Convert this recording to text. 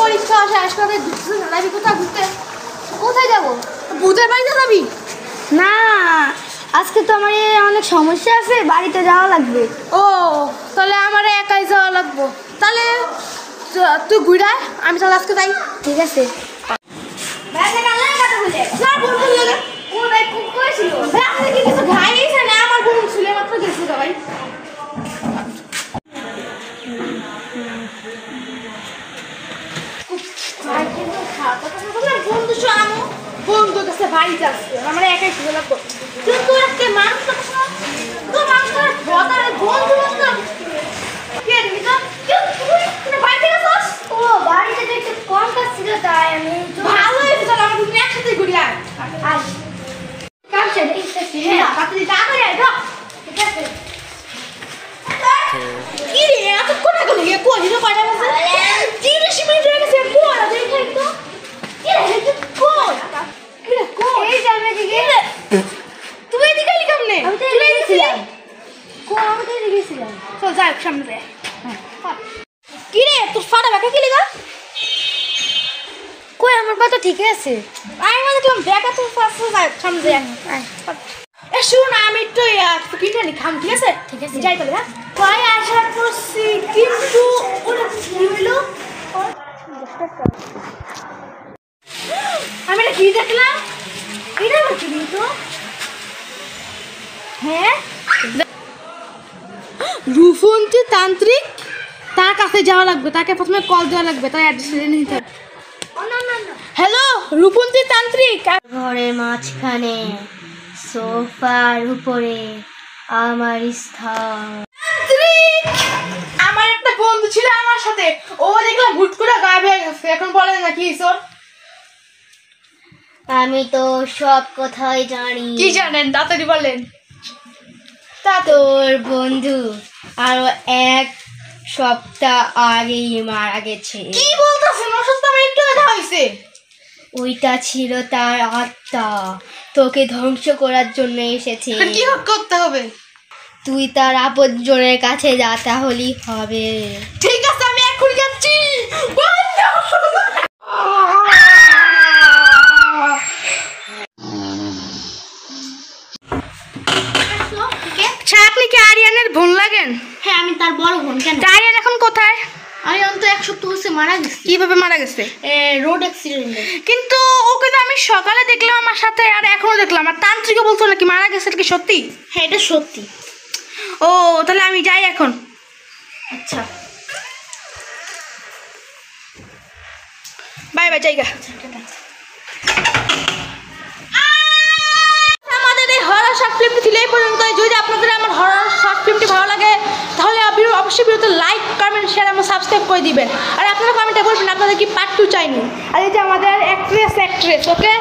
পরীক্ষা শেষ করে যাবি কোথায় ঘুরতে? কোথায় যাবো? ভূতের বাড়িতে যাবি? না, আজকে তো আমার অনেক সমস্যা আছে, বাড়িতে যাওয়া লাগবে। ও তাহলে আমার একাই যাওয়া লাগবো। তাহলে তুই ঘুরে আমি তাহলে আজকে যাই। ঠিক আছে। আমার বোন ছিল মাত্র গেছিল ভাই। বন্ধু কাছে বাড়িতে আসছে আমার একাই ছিল লাগবো। তুই আজকে মানুষ তো মানুষ বন্ধু বাড়িতে একটু কম কাজ ছিল, তাই আমি ভালো হয়েছে। চল আমরা দুজন একসাথে ঘুরি। আর কি রে এতক্ষণ আগে লেগে কই না কয়টা বাজে? 30 মিনিট হয়ে গেছে। কই দেখে তো কি রে কই কি রে কই এই যে আমি এদিকে। তুই এদিকে এলি কেমনে? আমি তো এদিকে গেছিলাম। আমি তো এদিকে গেছিলাম। চল যাই সামনে যাই। কি রে তোর ফাটা ব্যাকা কি লিগা? কই আমার পা তো ঠিকই আছে। আমি মানে তুমি ব্যাকা তো ফাস্ট যাই সামনে যাই। এ শুন আমি একটু কিনে নি খাম, ঠিক আছে? ঠিক আছে। যাই তাহলে। হ্যাঁ কই আশা করছি কিন্তু ওরা কি হইলো? আমি এটা কি দেখলাম? এটা আমার কি তো? হ্যাঁ রূপন্তী তান্ত্রিক, তার কাছে যাওয়া লাগবে। তাকে প্রথমে কল দেওয়া লাগবে, তার অ্যাড্রেস নিতে হবে। হ্যালো রূপন্তী তান্ত্রিক। ঘরের মাঝখানে সোফার উপরে আমার স্থান। তান্ত্রিক আমার একটা বন্ধু ছিল আমার সাথে, ও দেখলাম হুট করে গায়েব হয়ে গেছে। এখন বলে না কি স্যার? আমি তো সব কথাই জানি। কি জানেন তাড়াতাড়ি বলেন। তোর বন্ধু আরো 1 সপ্তাহ আগেই মারা গেছে। কি বলতেছেন? অসুস্থ আমার একটু দেখা হয়েছে। ওইটা ছিল তার আত্মা, তোকে ধ্বংস করার জন্য এসেছে। কি করতে হবে? তুই তার আপনজনের কাছে যা, তাহলেই হবে। ঠিক আছে আমি এখন যাচ্ছি। আপনি কি আরিয়ানের বোন লাগেন? হ্যাঁ, আমি তার বড় বোন। কেন? আরিয়ান এখন কোথায়? আরিয়ান তো 1 সপ্তাহ হচ্ছে মারা গেছে। কিভাবে মারা গেছে? রোড অ্যাক্সিডেন্টে। কিন্তু ওকে তো আমি সকালে দেখলাম আমার সাথে, আর এখনো দেখলাম। আর তান্ত্রিকও বলতো নাকি মারা গেছে। এটা কি সত্যি? হ্যাঁ, এটা সত্যি। ও তাহলে আমি যাই এখন। আচ্ছা বাই বাই জায়গা। আমাদের এই হরর শর্ট ফিল্মটি ছিল এই পর্যন্ত। যদি আপনাদের আমার হরর শর্ট ফিল্মটি ভালো লাগে তাহলে অবশ্যই ভিডিওতে লাইক কমেন্ট শেয়ার এবং সাবস্ক্রাইব করে দিবেন। আর আপনারা কমেন্টে বলবেন আপনাদের কি পার্ট 2 চাইনি। আর এই যে আমাদের অ্যাক্ট্রেস ওকে।